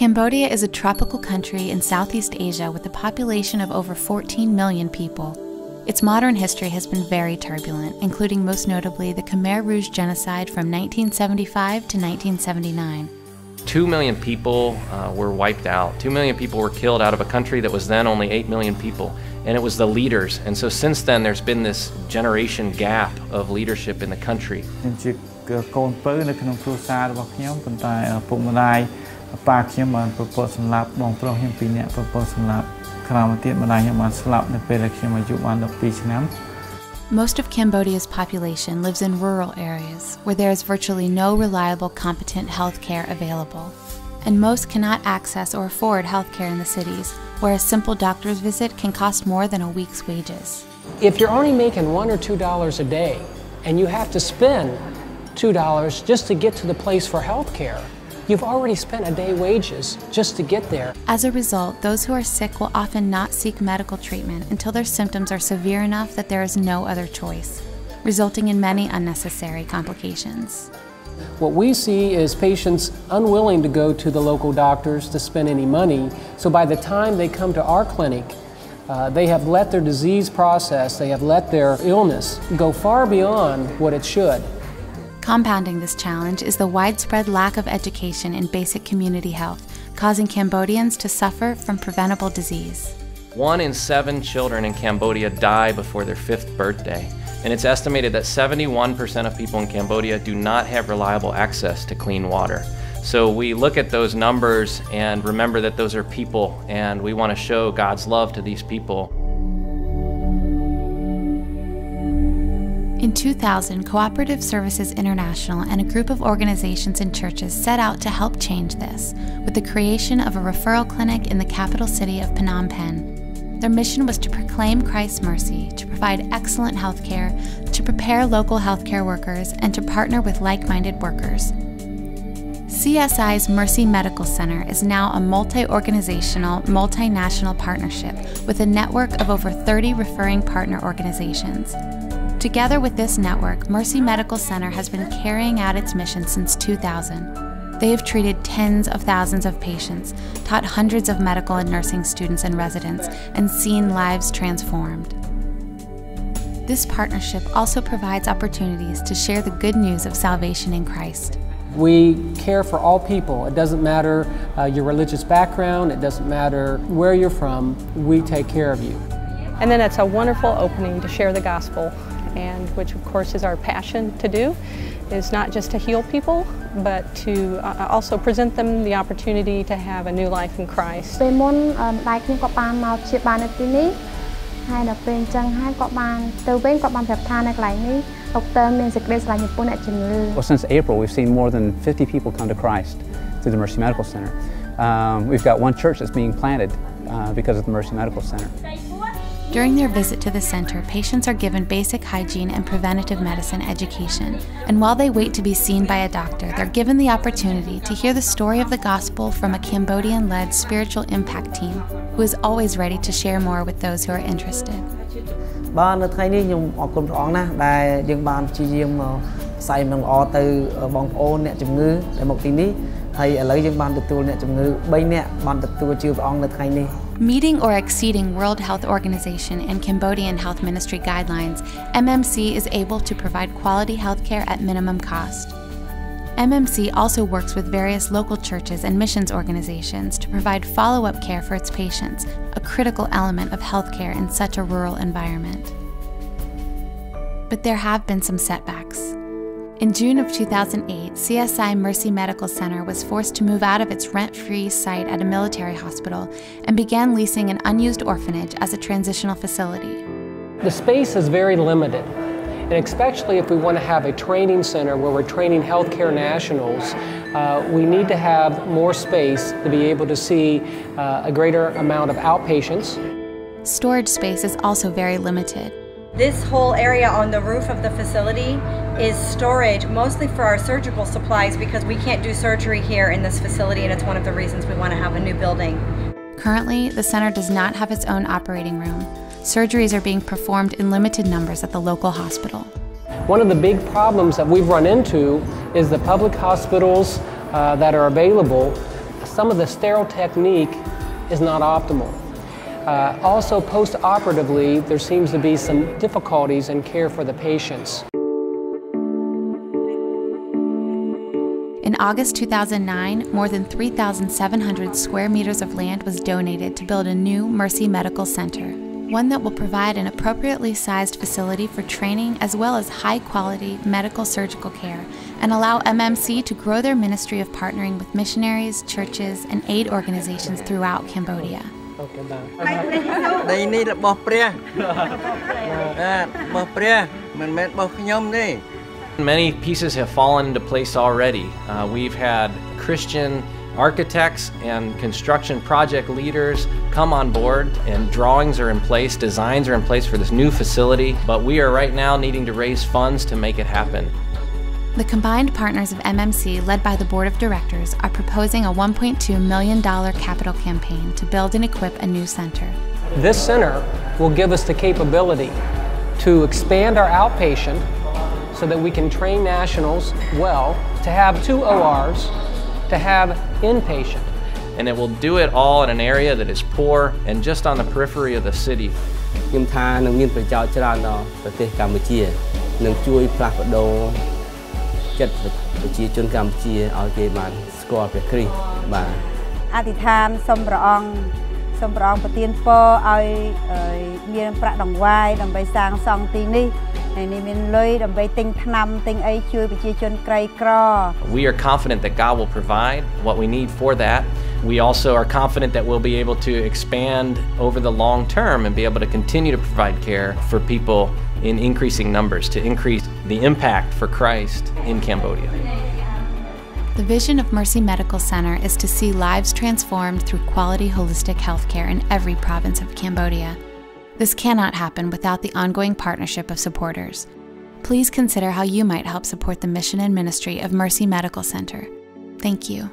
Cambodia is a tropical country in Southeast Asia with a population of over 14 million people. Its modern history has been very turbulent, including most notably the Khmer Rouge genocide from 1975 to 1979. 2 million people were wiped out. 2 million people were killed out of a country that was then only 8 million people. And it was the leaders. And so since then, there's been this generation gap of leadership in the country. Most of Cambodia's population lives in rural areas where there is virtually no reliable, competent health care available. And most cannot access or afford health care in the cities, where a simple doctor's visit can cost more than a week's wages. If you're only making $1 or $2 a day, and you have to spend $2 just to get to the place for health care, you've already spent a day's wages just to get there. As a result, those who are sick will often not seek medical treatment until their symptoms are severe enough that there is no other choice, resulting in many unnecessary complications. What we see is patients unwilling to go to the local doctors to spend any money, so by the time they come to our clinic, they have let their disease process, they have let their illness go far beyond what it should. Compounding this challenge is the widespread lack of education in basic community health, causing Cambodians to suffer from preventable disease. 1 in 7 children in Cambodia die before their 5th birthday. And it's estimated that 71% of people in Cambodia do not have reliable access to clean water. So we look at those numbers and remember that those are people, and we want to show God's love to these people. In 2000, Cooperative Services International and a group of organizations and churches set out to help change this with the creation of a referral clinic in the capital city of Phnom Penh. Their mission was to proclaim Christ's mercy, to provide excellent health care, to prepare local healthcare workers, and to partner with like-minded workers. CSI's Mercy Medical Center is now a multi-organizational, multinational partnership with a network of over 30 referring partner organizations. Together with this network, Mercy Medical Center has been carrying out its mission since 2000. They have treated tens of thousands of patients, taught hundreds of medical and nursing students and residents, and seen lives transformed. This partnership also provides opportunities to share the good news of salvation in Christ. We care for all people. It doesn't matter your religious background, it doesn't matter where you're from, we take care of you. And then it's a wonderful opening to share the gospel, and which of course is our passion to do, is not just to heal people, but to also present them the opportunity to have a new life in Christ. Well, since April, we've seen more than 50 people come to Christ through the Mercy Medical Center. We've got one church that's being planted because of the Mercy Medical Center. During their visit to the center, patients are given basic hygiene and preventative medicine education. And while they wait to be seen by a doctor, they're given the opportunity to hear the story of the gospel from a Cambodian-led spiritual impact team who is always ready to share more with those who are interested. Meeting or exceeding World Health Organization and Cambodian Health Ministry guidelines, MMC is able to provide quality health care at minimum cost. MMC also works with various local churches and missions organizations to provide follow-up care for its patients, a critical element of health care in such a rural environment. But there have been some setbacks. In June of 2008, CSI Mercy Medical Center was forced to move out of its rent-free site at a military hospital and began leasing an unused orphanage as a transitional facility. The space is very limited, and especially if we want to have a training center where we're training healthcare nationals, we need to have more space to be able to see a greater amount of outpatients. Storage space is also very limited. This whole area on the roof of the facility is storage, mostly for our surgical supplies, because we can't do surgery here in this facility, and it's one of the reasons we want to have a new building. Currently, the center does not have its own operating room. Surgeries are being performed in limited numbers at the local hospital. One of the big problems that we've run into is the public hospitals that are available some of the sterile technique is not optimal. Also, post-operatively, there seems to be some difficulties in care for the patients. In August 2009, more than 3,700 square meters of land was donated to build a new Mercy Medical Center, one that will provide an appropriately sized facility for training as well as high-quality medical surgical care and allow MMC to grow their ministry of partnering with missionaries, churches, and aid organizations throughout Cambodia. Many pieces have fallen into place already. We've had Christian architects and construction project leaders come on board, and drawings are in place, designs are in place for this new facility, but we are right now needing to raise funds to make it happen. The combined partners of MMC, led by the Board of Directors, are proposing a $1.2 million capital campaign to build and equip a new center. This center will give us the capability to expand our outpatient so that we can train nationals well, to have 2 ORs, to have inpatient. And it will do it all in an area that is poor and just on the periphery of the city. We are confident that God will provide what we need for that. We also are confident that we'll be able to expand over the long term and be able to continue to provide care for people in increasing numbers, to increase the impact for Christ in Cambodia. The vision of Mercy Medical Center is to see lives transformed through quality holistic healthcare in every province of Cambodia. This cannot happen without the ongoing partnership of supporters. Please consider how you might help support the mission and ministry of Mercy Medical Center. Thank you.